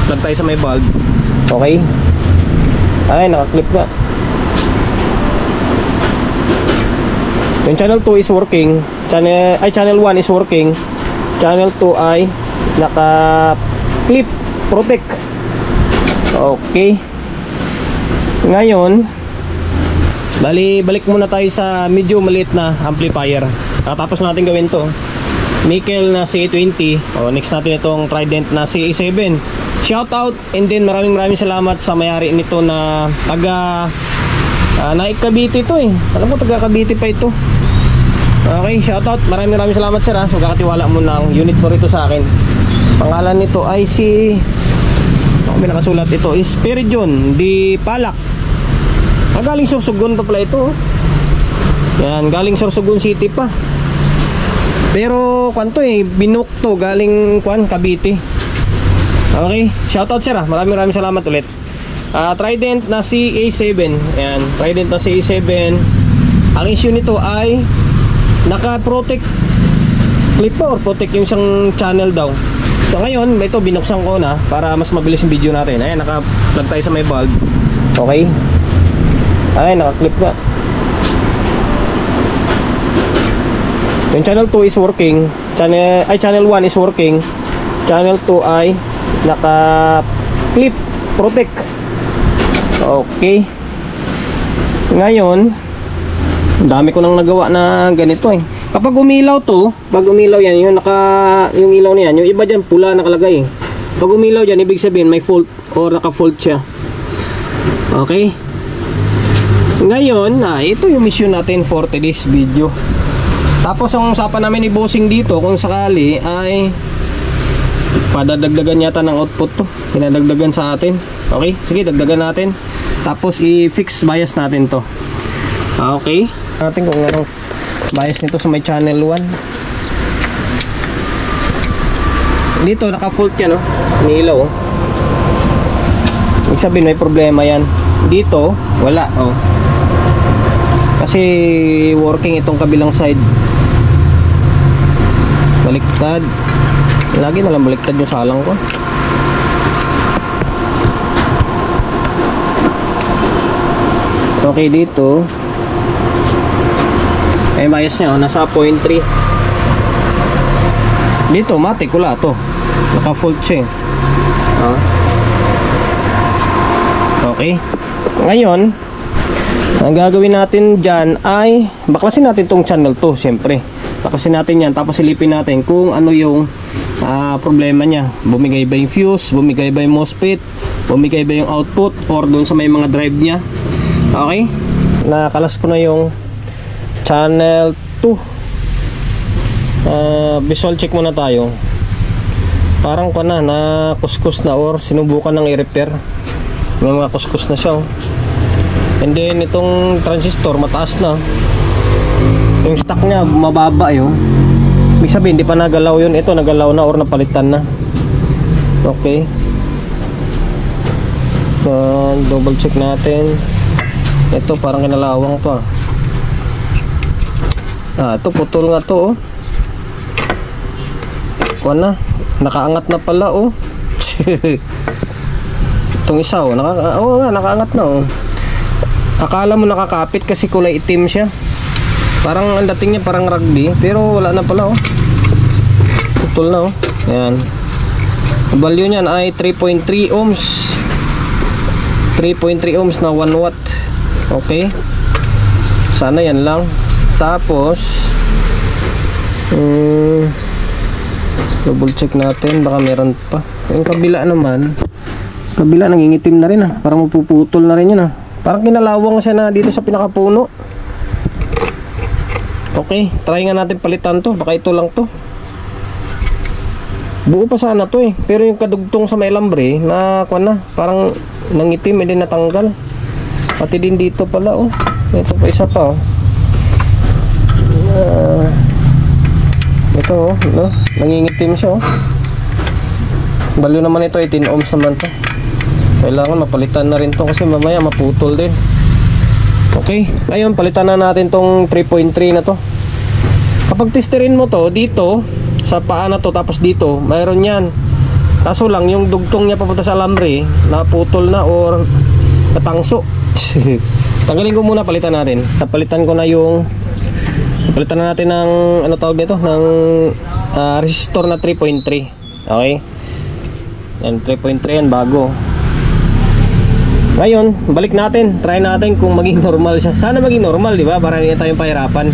Plug tayo sa may bulb. Okay. Ay, naka-clip nga. Yung channel 2 is working. Channel 1 is working. Channel 2 ay naka-clip protect. Okay. Ngayon, balik muna tayo sa medyo maliit na amplifier. Tapos natin gawin to. Nickel na CA20. Next natin itong Trident na CA7. Shout out and then maraming salamat sa may-ari nito na taga Cavite to eh. Alam mo, taga Cavite pa ito. Okay, shout out. Maraming salamat sir sa kakatiwala mo ng unit mo rito sa akin. Pangalan nito ay si may nakasulat ito is Perijon di Palak. Galing Sorsogon pa pala ito. Yan, galing Sorsogon City pa. Pero kwanto eh, binuk to galing Cavite. Okay, shout out sir maraming salamat ulit. Trident na CA7. Yan, Trident na CA7. Ang issue nito ay naka-protect clip or protect yung isang channel daw. So ngayon, ito binuksan ko na para mas mabilis yung video natin. Ayan, naka-plug tayo sa may bulb. Okay. Ay, naka-clip nga. Yung channel 2 is working. Channel 1 is working. Channel 2 ay naka-clip protect. Okay. Ngayon, dami ko nang nagawa na ganito eh. Kapag umilaw to, pag umilaw yan, yung ilaw na yan, yung iba dyan pula nakalagay. Pag umilaw dyan, ibig sabihin may fault or naka-fault siya. Okay. Ngayon, ito yung mission natin for today's video. Tapos ang usapan namin ni Bossing dito, kung sakali ay padadagdagan yata ng output to. Pinadagdagan sa atin. Okay, sige, dagdagan natin. Tapos i-fix bias natin to. Okay. Natin kung anong bias nito sa may channel 1. Dito naka-fault yan, oh. Umiilaw, oh. Ibig sabihin may problema yan. Dito wala, oh. Kasi working itong kabilang side. Baliktad. Lagi na lang baliktad yung salang ko. Okay, dito ay bias nya, nasa 0.3. Dito matik wala to, naka-fault siya. Okay. Ngayon, ang gagawin natin dyan ay baklasin natin tong channel 2. Siyempre baklasin natin yan, tapos silipin natin kung ano yung problema nya. Bumigay ba yung fuse, bumigay ba yung MOSFET, bumigay ba yung output, or doon sa may mga drive nya. Okay, nakalas ko na yung channel 2. Visual check muna tayo. Parang na kuskus na or sinubukan ng i-repair. May mga kuskus na siya, oh. And then itong transistor mataas na. Yung stock nya mababa yun. Ibig sabihin hindi pa nagalaw yun. Ito nagalaw na or napalitan na. Okay. Double check natin. Ito parang kinalawang to, ito putol nga to, oh. Kuha nakaangat na pala, oh. Itong isa, oh, nakaangat na, oh. Akala mo nakakapit kasi kulay itim siya. Parang ang dating niya parang rugby, pero wala na pala, oh. Putol na, oh. Ayan. Value niyan ay 3.3 ohms. 3.3 ohms na 1 watt. Okay. Sana yan lang. Tapos double check natin, baka meron pa. Yung kabila naman, kabila nangingitim na rin, parang mapuputol na rin yun, parang kinalawang siya na dito sa pinakapuno. Okay, try nga natin palitan to, baka ito lang to. Buo pa sana to pero yung kadugtong sa may lambre na parang nangitim, hindi natanggal. Pati din dito pala, oh. Ito pa isa pa, oh. Ito, oh, no? Nangingitim siya, oh. Value naman ito 18 ohms naman to. Kailangan mapalitan na rin to kasi mamaya maputol din. Okay, ngayon palitan na natin tong 3.3 na to. Kapag testerin mo to dito sa paa na to, tapos dito mayroon yan Kaso lang yung dugtong niya papunta sa alambre naputol na or natangso. Tanggalin ko muna, palitan natin. Palitan ko na yung palitan na natin ng ano tawag nito, ng resistor na 3.3. Okay? Yan 3.3 yan, bago. Ngayon, balik natin. Try natin kung maging normal siya. Sana maging normal, di ba? Para hindi tayong pahirapan.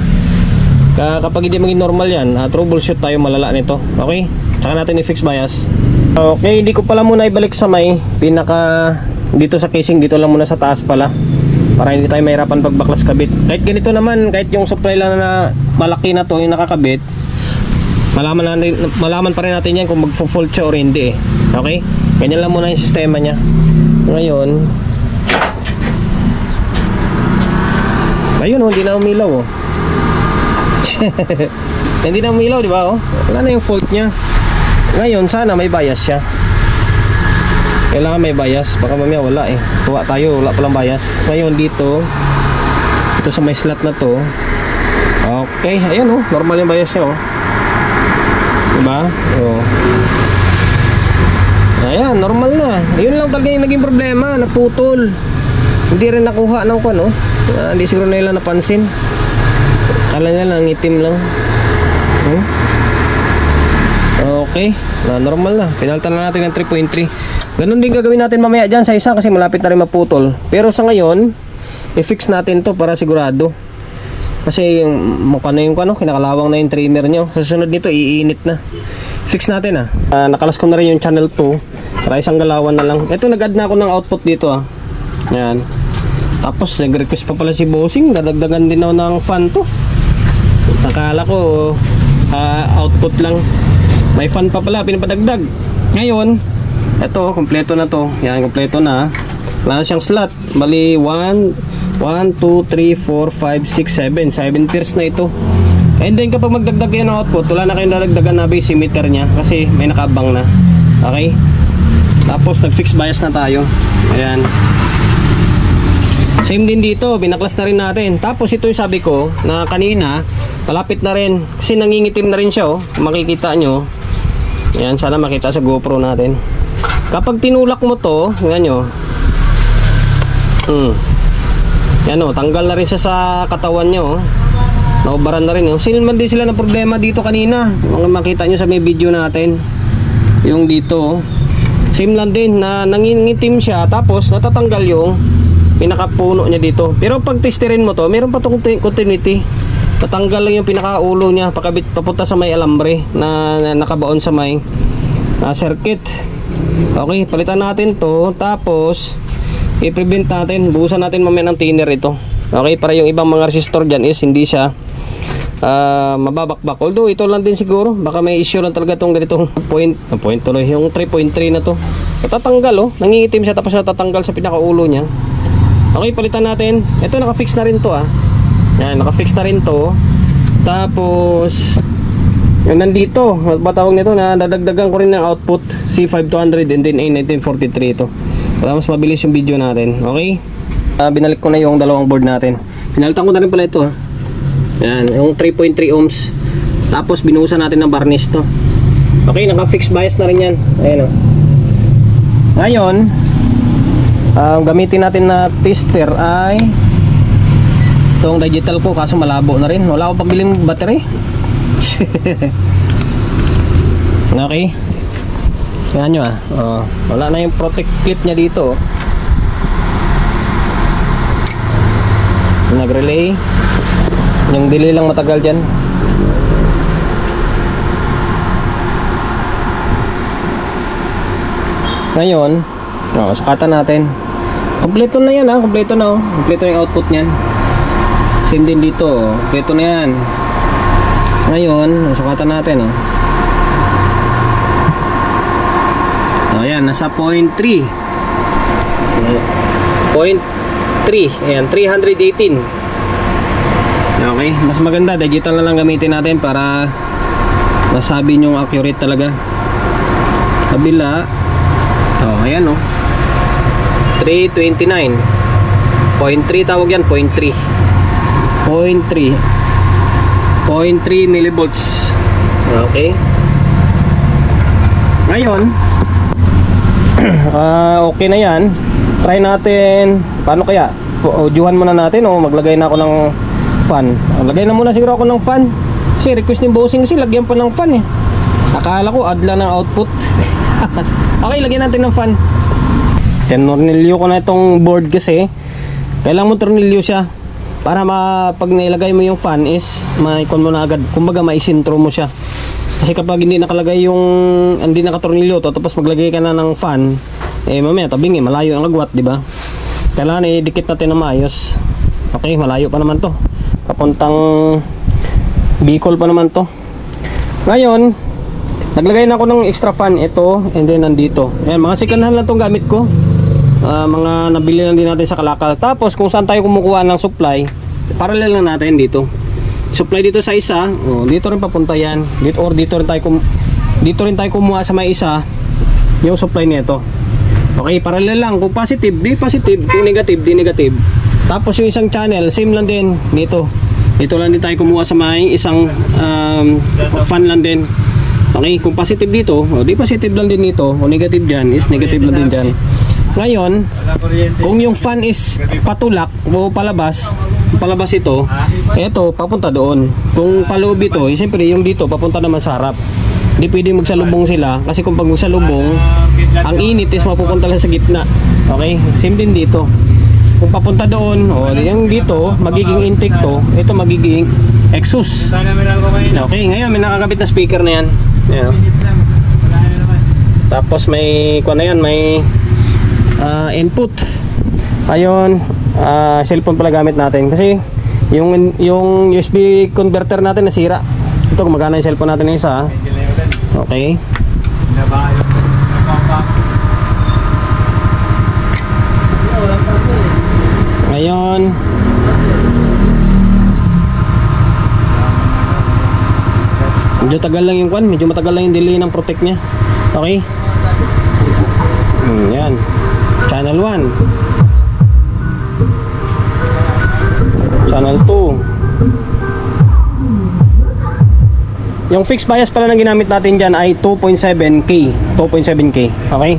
Kapag hindi maging normal yan, troubleshoot tayo malala nito. Okay? Tsaka natin i-fix bias. Okay, hindi ko pala muna ibalik sa may pinaka dito sa casing, dito lang muna sa taas pala. Para hindi tayo mahirapan pag baklas kabit. Kahit ganito naman, kahit yung supply lang na malaki na to yung nakakabit, malaman pa rin natin yan kung magfo-fault siya or hindi eh. Okay? Ganyan lang muna yung sistema niya. Ngayon, ayun oh, hindi na umilaw oh. Hindi na umilaw, di ba oh? Wala na yung fault niya. Ngayon, sana may bias siya. Kailangan may bias, baka mamaya wala eh. Tuwa tayo, wala palang bias. Ngayon dito, ito sa may slot na to. Okay, ayan oh, normal yung bias niya oh. Diba? Oh. Ayan, normal na. Ayun lang talaga yung naging problema, naputol. Hindi rin nakuha ng ano. Hindi siguro nila napansin. Kala nila lang, itim lang. Okay, normal na. Pinalitan na natin ng 3.3. Ganun din gagawin natin mamaya dyan sa isa kasi malapit na rin maputol. Pero sa ngayon, i-fix natin to para sigurado. Kasi mukha na yung kinakalawang na yung trimmer nyo. Sa susunod nito, iinit na. Fix natin nakalas ko na rin yung channel 2 para isang galawan na lang. Ito, nag-add na ako ng output dito Yan. Tapos nag-request pa pala si Bossing, dadagdagan din ako ng fan to. Nakala ko output lang, may fan pa pala pinapadagdag. Ngayon ito, kompleto na to. Yan, kompleto na. Wala na siyang slot. Bali 1, 2, 3, 4, 5, 6, 7 7 pairs na ito. And then kapag magdagdag yan ng output, wala na kayong dadagdagan na base emitter nya kasi may nakabang na. Okay? Tapos nag-fix bias na tayo. Ayan. Same din dito, binaklas na rin natin. Tapos ito yung sabi ko na kanina, palapit na rin kasi nangingitim na rin siya makikita nyo. Ayan, sana makita sa GoPro natin. Kapag tinulak mo to, yan nyo. Yan tanggal na rin siya sa katawan nyo. Naubaran na rin Sinilman din sila ng problema dito kanina. Makita nyo sa may video natin. Yung dito same lang din na nangingitim siya. Tapos natatanggal yung pinakapuno niya dito. Pero pag testerin mo to, meron pa itong continuity. Tatanggal lang yung pinakaulo niya, pakabit papunta sa may alambre na nakabaon sa may circuit. Okay, palitan natin to. Tapos i-prevent natin, buhusan natin mamaya ng thinner ito. Okay, para yung ibang mga resistor dyan is hindi siya mababakbak. Although ito lang din siguro, baka may issue lang talaga itong ganitong point tuloy, yung 3.3 na to. Natatanggal nangingitim siya tapos natatanggal sa pinakaulo niya. Okay, palitan natin. Ito naka-fix na rin to Yan, naka-fix na rin to. Tapos yung nandito, ba tawag nito, na dadagdagan ko rin ng output C5200 and then A1943 ito. Para mas mabilis yung video natin. Okay? Binalik ko na yung dalawang board natin. Pinalitan ko na rin pala ito Yan, yung 3.3 ohms. Tapos binuhusan natin ng varnish to. Okay, naka-fix bias na rin yan. Ayan Ngayon, gamitin natin na tester ay itong digital ko, kaso malabo na rin. Wala akong pabiling battery. Okay. Tingnan nyo wala na yung protect clip nya dito. Nag-relay. Yung delay lang matagal dyan. Ngayon sukatan natin. Kompleto na yan kompleto na kompleto yung output nyan. Same din dito kompleto na yan. Ngayon sukatan natin ayan, nasa 0.3. Ayan, 318. Okay, mas maganda digital na lang gamitin natin para masabi nyo accurate talaga. Kabila ayan 329. 0.3 tawag yan, 0.3 millivolts. Okay. Ngayon Okay na yan. Try natin. Paano kaya? Audiuhan muna natin o maglagay na ako ng fan. Lagay na muna siguro ako ng fan. Kasi request ni bossing kasi lagyan pa ng fan eh. Akala ko add lang ng output. Okay, lagyan natin ng fan. Tornilyo ko na itong board kasi kailangan mo tornilyo siya para pag nilagay mo yung fan is maikon mo na agad. Kumbaga maisintro mo siya. Kasi kapag hindi nakalagay yung hindi nakatornilyo to, tapos maglagay ka na ng fan, eh mamaya tabing malayo ang agwat, di ba? Kailangan dikit natin na maayos. Okay, malayo pa naman to. Papuntang Bicol pa naman to. Ngayon, naglagay na ako ng extra fan ito and then nandito. Ayan, mga second hand lang tong gamit ko. Mga nabili lang din natin sa Kalakal. Tapos kung saan tayo kumukuha ng supply, parallel lang natin dito. Supply dito sa isa, dito rin papunta yan. Dito or dito rin tayo kumuha sa may isa yung supply nito. Okay, parallel lang. Kung positive, di positive. Kung negative, di negative. Tapos yung isang channel, same lang din dito. Dito lang din tayo kumuha sa may isang fan lang din. Okay, kung positive dito, di positive lang din dito. Kung negative dyan, is negative lang din dyan. Ngayon, kung yung fan is patulak o palabas ito, papunta doon. Kung paloob ito, siyempre yung dito papunta naman sa harap. Hindi pwede magsalubong sila kasi kung pag magsalubong, ang init is mapupunta lang sa gitna. Okay, same din dito. Kung papunta doon, yung dito magiging intake to, ito magiging exhaust. Okay, ngayon may nakakabit na speaker na yan. Ayan. Tapos may kuha na yan, may input. Ayun, cellphone pala gamit natin kasi yung USB converter natin nasira. Ito gumagana yung cellphone natin na isa. Okay. Ngayon, medyo tagal lang yung kwan, medyo matagal lang yung delay ng protect niya. Okay. Yan. Channel 1, Channel 2. Yung fixed bias pala na ginamit natin dyan ay 2.7K. 2.7K. Okay.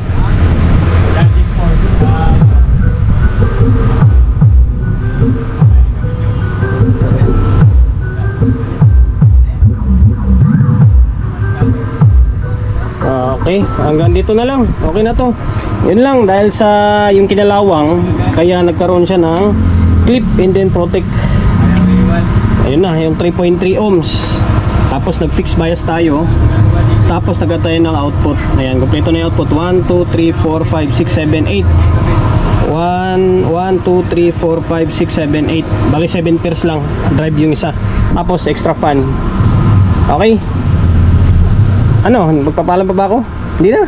Okay, hanggang dito na lang. Okay na to. Yun lang, dahil sa yung kinalawang, kaya nagkaroon siya ng clip and then protect. Ayun na, yung 3.3 ohms. Tapos nag-fix bias tayo. Tapos nagka tayo ng output. Ayan, kompleto na yung output. 1, 2, 3, 4, 5, 6, 7, 8. 1, 2, 3, 4, 5, 6, 7, 8. Bali 7 pairs lang. Drive yung isa. Tapos extra fan. Okay. Ano, magpapalam pa ba ako? Hindi na.